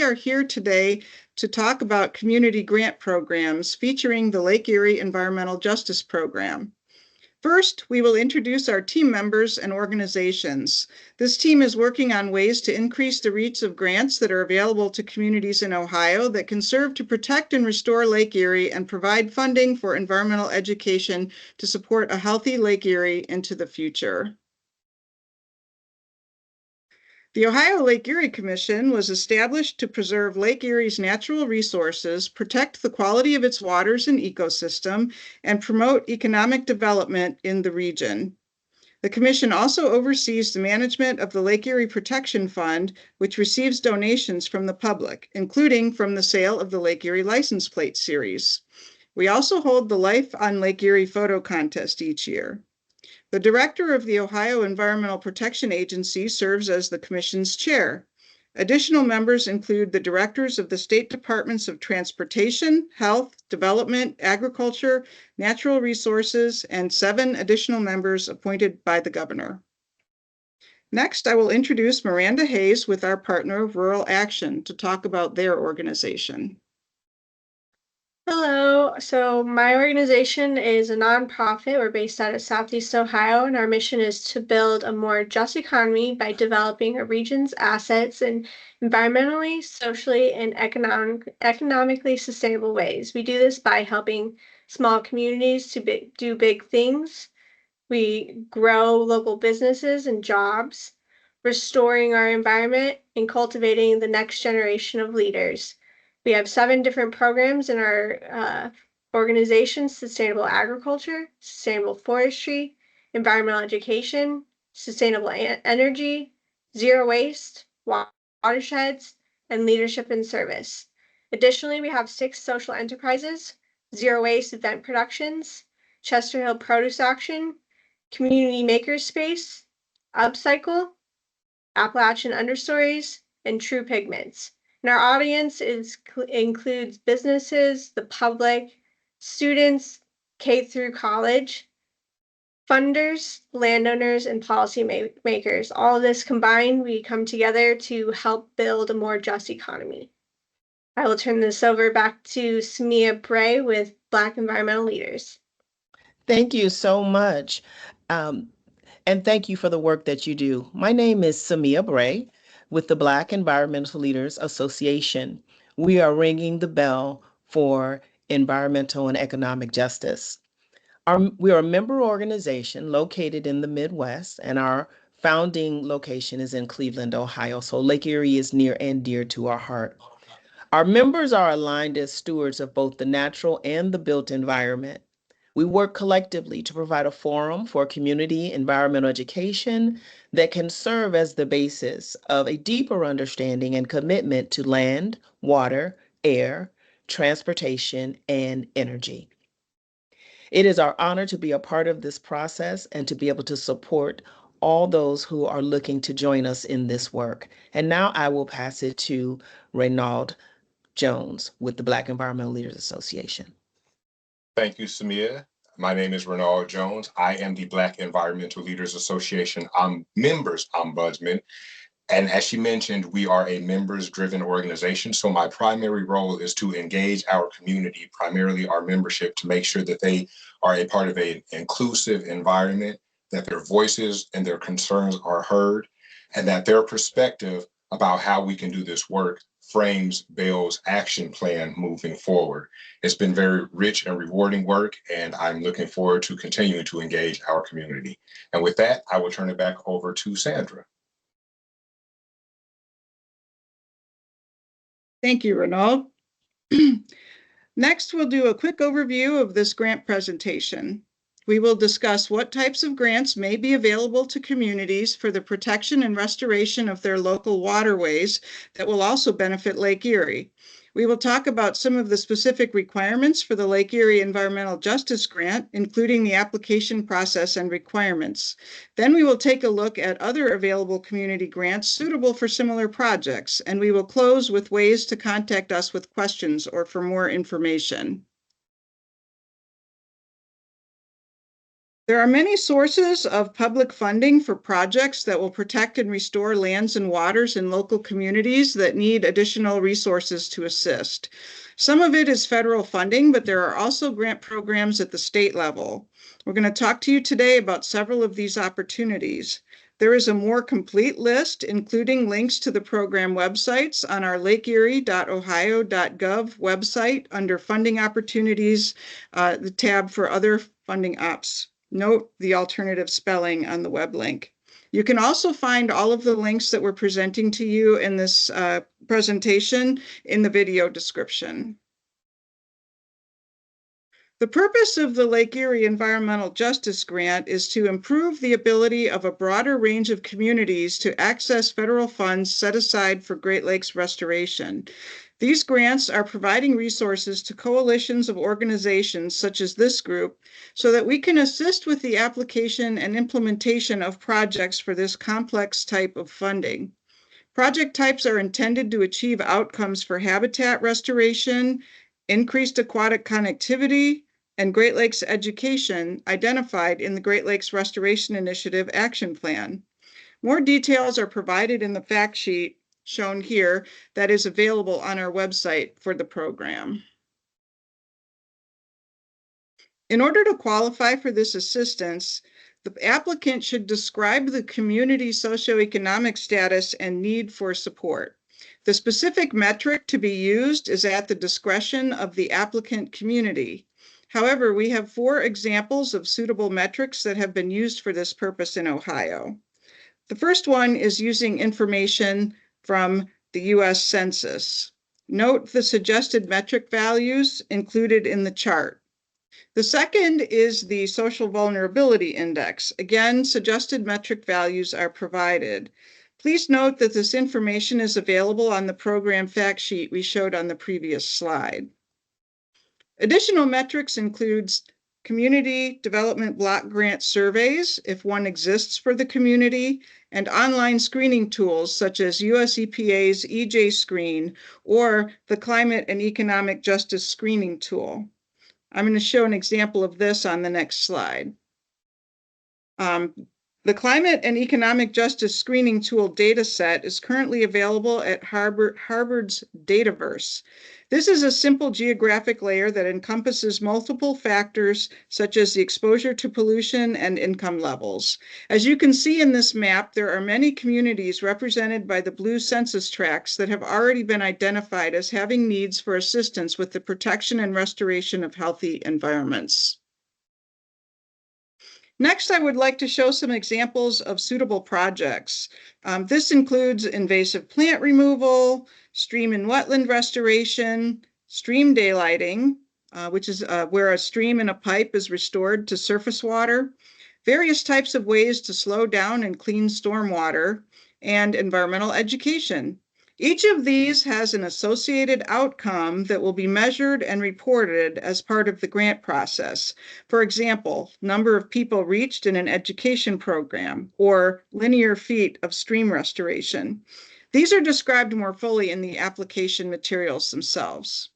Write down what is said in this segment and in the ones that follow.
are here today to talk about community grant programs featuring the Lake Erie Environmental Justice Program. First, we will introduce our team members and organizations. This team is working on ways to increase the reach of grants that are available to communities in Ohio that can serve to protect and restore Lake Erie and provide funding for environmental education to support a healthy Lake Erie into the future. The Ohio Lake Erie Commission was established to preserve Lake Erie's natural resources, protect the quality of its waters and ecosystem, and promote economic development in the region. The Commission also oversees the management of the Lake Erie Protection Fund, which receives donations from the public, including from the sale of the Lake Erie license plate series. We also hold the Life on Lake Erie photo contest each year. The director of the Ohio Environmental Protection Agency serves as the Commission's chair. Additional members include the directors of the state departments of Transportation, Health, Development, Agriculture, Natural Resources, and 7 additional members appointed by the governor. Next, I will introduce Miranda Hayes with our partner, Rural Action, to talk about their organization. Hello, so my organization is a nonprofit. We're based out of Southeast Ohio, and our mission is to build a more just economy by developing a region's assets in environmentally, socially, and economically sustainable ways. We do this by helping small communities to do big things. We grow local businesses and jobs, restoring our environment, and cultivating the next generation of leaders. We have 7 different programs in our organization: sustainable agriculture, sustainable forestry, environmental education, sustainable energy, zero waste, watersheds, and leadership and service. Additionally, we have 6 social enterprises: Zero Waste Event Productions, Chester Hill Produce Auction, Community Makerspace, Upcycle, Appalachian Understories, and True Pigments. And our audience includes businesses, the public, students, K through college, funders, landowners, and policy makers. All of this combined, we come together to help build a more just economy. I will turn this over back to Samia Bray with Black Environmental Leaders. Thank you so much. And thank you for the work that you do. My name is Samia Bray with the Black Environmental Leaders Association. We are ringing the bell for environmental and economic justice. We are a member organization located in the Midwest, and our founding location is in Cleveland, Ohio. So Lake Erie is near and dear to our heart. Our members are aligned as stewards of both the natural and the built environment. We work collectively to provide a forum for community environmental education that can serve as the basis of a deeper understanding and commitment to land, water, air, transportation, and energy. It is our honor to be a part of this process and to be able to support all those who are looking to join us in this work. And now I will pass it to Reynald Jones with the Black Environmental Leaders Association. Thank you, Samia. My name is Reynald Jones. I am the Black Environmental Leaders Association Members Ombudsman. And as she mentioned, we are a members-driven organization. So my primary role is to engage our community, primarily our membership, to make sure that they are a part of an inclusive environment, that their voices and their concerns are heard, and that their perspective about how we can do this work frames Bell's action plan moving forward. It's been very rich and rewarding work, and I'm looking forward to continuing to engage our community. And with that, I will turn it back over to Sandra. Thank you, Reynald. Next, we'll do a quick overview of this grant presentation. We will discuss what types of grants may be available to communities for the protection and restoration of their local waterways that will also benefit Lake Erie. We will talk about some of the specific requirements for the Lake Erie Environmental Justice Grant, including the application process and requirements. Then we will take a look at other available community grants suitable for similar projects, and we will close with ways to contact us with questions or for more information. There are many sources of public funding for projects that will protect and restore lands and waters in local communities that need additional resources to assist. Some of it is federal funding, but there are also grant programs at the state level. We're going to talk to you today about several of these opportunities. There is a more complete list, including links to the program websites on our lakeerie.ohio.gov website under Funding Opportunities, the tab for other funding ops. Note the alternative spelling on the web link. You can also find all of the links that we're presenting to you in this presentation in the video description. The purpose of the Lake Erie Environmental Justice Grant is to improve the ability of a broader range of communities to access federal funds set aside for Great Lakes restoration. These grants are providing resources to coalitions of organizations such as this group so that we can assist with the application and implementation of projects for this complex type of funding. Project types are intended to achieve outcomes for habitat restoration, increased aquatic connectivity, and Great Lakes education identified in the Great Lakes Restoration Initiative Action Plan. More details are provided in the fact sheet shown here that is available on our website for the program. In order to qualify for this assistance, the applicant should describe the community socioeconomic status and need for support. The specific metric to be used is at the discretion of the applicant community. However, we have 4 examples of suitable metrics that have been used for this purpose in Ohio. The first one is using information from the US Census. Note the suggested metric values included in the chart. The second is the Social Vulnerability Index. Again, suggested metric values are provided. Please note that this information is available on the program fact sheet we showed on the previous slide. Additional metrics includes community development block grant surveys, if one exists for the community, and online screening tools such as US EPA's EJ Screen or the Climate and Economic Justice Screening Tool. I'm going to show an example of this on the next slide. The Climate and Economic Justice Screening Tool dataset is currently available at Harvard's Dataverse. This is a simple geographic layer that encompasses multiple factors such as the exposure to pollution and income levels. As you can see in this map, there are many communities represented by the blue census tracts that have already been identified as having needs for assistance with the protection and restoration of healthy environments. Next, I would like to show some examples of suitable projects. This includes invasive plant removal, stream and wetland restoration, stream daylighting, which is where a stream in a pipe is restored to surface water, various types of ways to slow down and clean stormwater, and environmental education. Each of these has an associated outcome that will be measured and reported as part of the grant process. For example, number of people reached in an education program or linear feet of stream restoration. These are described more fully in the application materials themselves.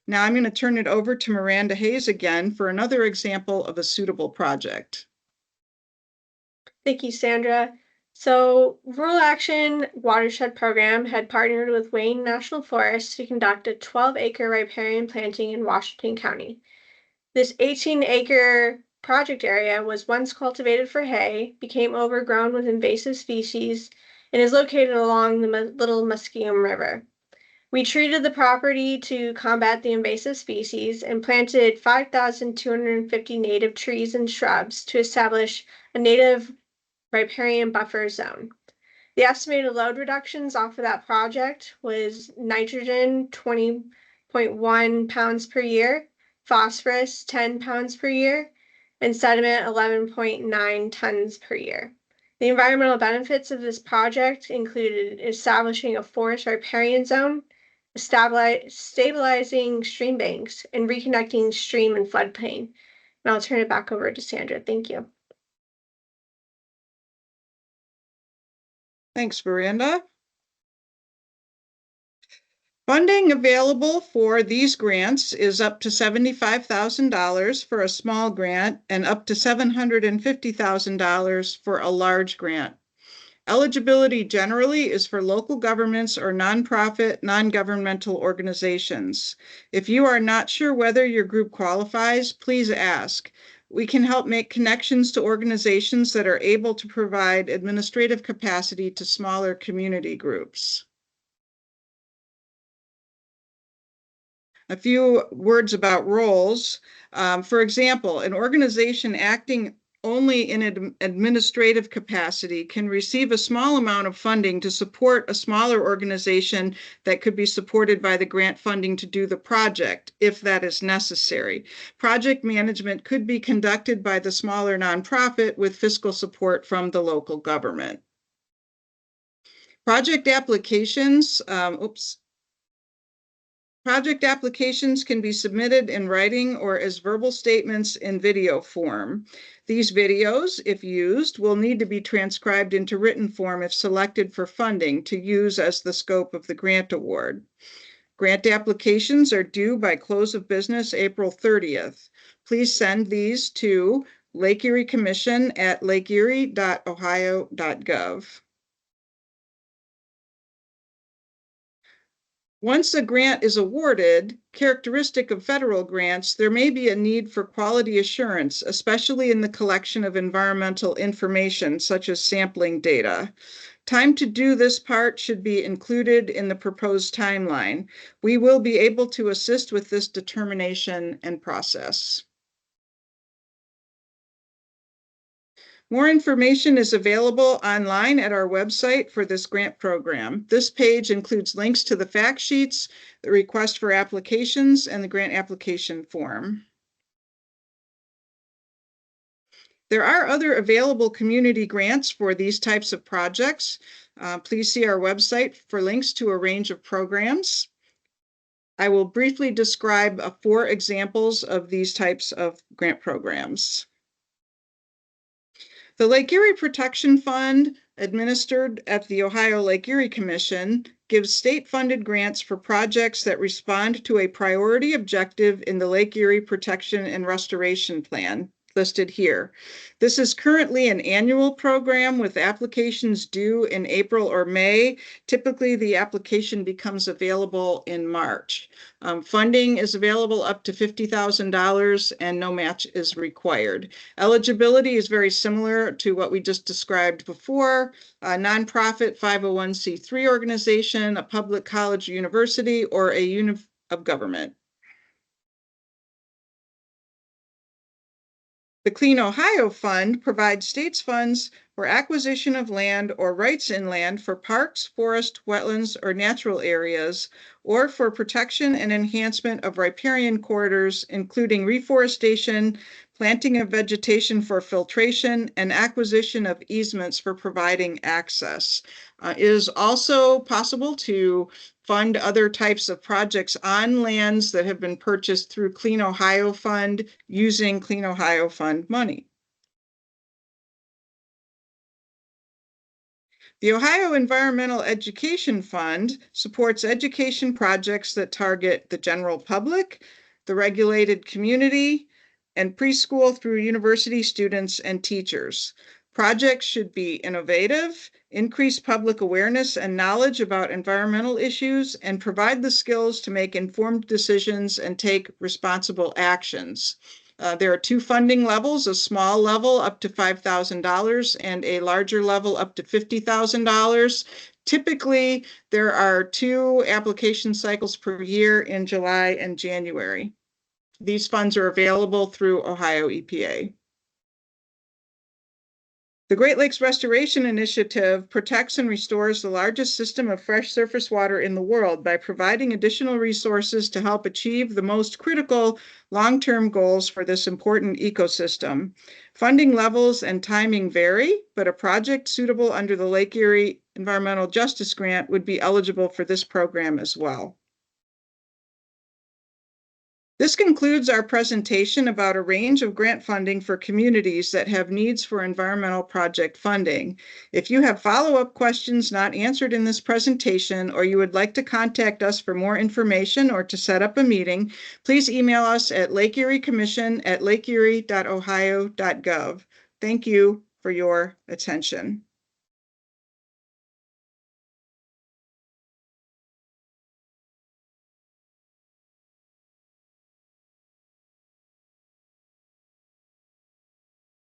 Now I'm going to turn it over to Miranda Hayes again for another example of a suitable project. Thank you, Sandra. So, Rural Action Watershed Program had partnered with Wayne National Forest to conduct a 12-acre riparian planting in Washington County. This 18-acre project area was once cultivated for hay, became overgrown with invasive species, and is located along the Little Muskegon River. We treated the property to combat the invasive species and planted 5,250 native trees and shrubs to establish a native riparian buffer zone. The estimated load reductions off of that project was nitrogen 20.1 pounds per year, phosphorus 10 pounds per year, and sediment 11.9 tons per year. The environmental benefits of this project included establishing a forest riparian zone, stabilizing stream banks, and reconnecting stream and floodplain. And I'll turn it back over to Sandra. Thank you. Thanks, Miranda. Funding available for these grants is up to $75,000 for a small grant and up to $750,000 for a large grant. Eligibility generally is for local governments or nonprofit, non-governmental organizations. If you are not sure whether your group qualifies, please ask. We can help make connections to organizations that are able to provide administrative capacity to smaller community groups. A few words about roles. For example, an organization acting only in an administrative capacity can receive a small amount of funding to support a smaller organization that could be supported by the grant funding to do the project, if that is necessary. Project management could be conducted by the smaller nonprofit with fiscal support from the local government. Project applications, Project applications can be submitted in writing or as verbal statements in video form. These videos, if used, will need to be transcribed into written form if selected for funding to use as the scope of the grant award. Grant applications are due by close of business April 30th. Please send these to Lake Erie Commission at lakeerie.ohio.gov. Once a grant is awarded, characteristic of federal grants, there may be a need for quality assurance, especially in the collection of environmental information, such as sampling data. Time to do this part should be included in the proposed timeline. We will be able to assist with this determination and process. More information is available online at our website for this grant program. This page includes links to the fact sheets, the request for applications, and the grant application form. There are other available community grants for these types of projects. Please see our website for links to a range of programs. I will briefly describe 4 examples of these types of grant programs. The Lake Erie Protection Fund, administered at the Ohio Lake Erie Commission, gives state-funded grants for projects that respond to a priority objective in the Lake Erie Protection and Restoration Plan, listed here. This is currently an annual program with applications due in April or May. Typically, the application becomes available in March. Funding is available up to $50,000 and no match is required. Eligibility is very similar to what we just described before. A nonprofit 501c3 organization, a public college or university, or a unit of government. The Clean Ohio Fund provides states funds for acquisition of land or rights in land for parks, forest, wetlands, or natural areas, or for protection and enhancement of riparian corridors, including reforestation, planting of vegetation for filtration, and acquisition of easements for providing access. It is also possible to fund other types of projects on lands that have been purchased through Clean Ohio Fund using Clean Ohio Fund money. The Ohio Environmental Education Fund supports education projects that target the general public, the regulated community, and preschool through university students and teachers. Projects should be innovative, increase public awareness and knowledge about environmental issues, and provide the skills to make informed decisions and take responsible actions. There are 2 funding levels, a small level up to $5,000 and a larger level up to $50,000. Typically, there are 2 application cycles per year in July and January. These funds are available through Ohio EPA. The Great Lakes Restoration Initiative protects and restores the largest system of fresh surface water in the world by providing additional resources to help achieve the most critical long-term goals for this important ecosystem. Funding levels and timing vary, but a project suitable under the Lake Erie Environmental Justice Grant would be eligible for this program as well. This concludes our presentation about a range of grant funding for communities that have needs for environmental project funding. If you have follow-up questions not answered in this presentation, or you would like to contact us for more information or to set up a meeting, please email us at lakeeriecommission@lakeerie.ohio.gov. Thank you for your attention.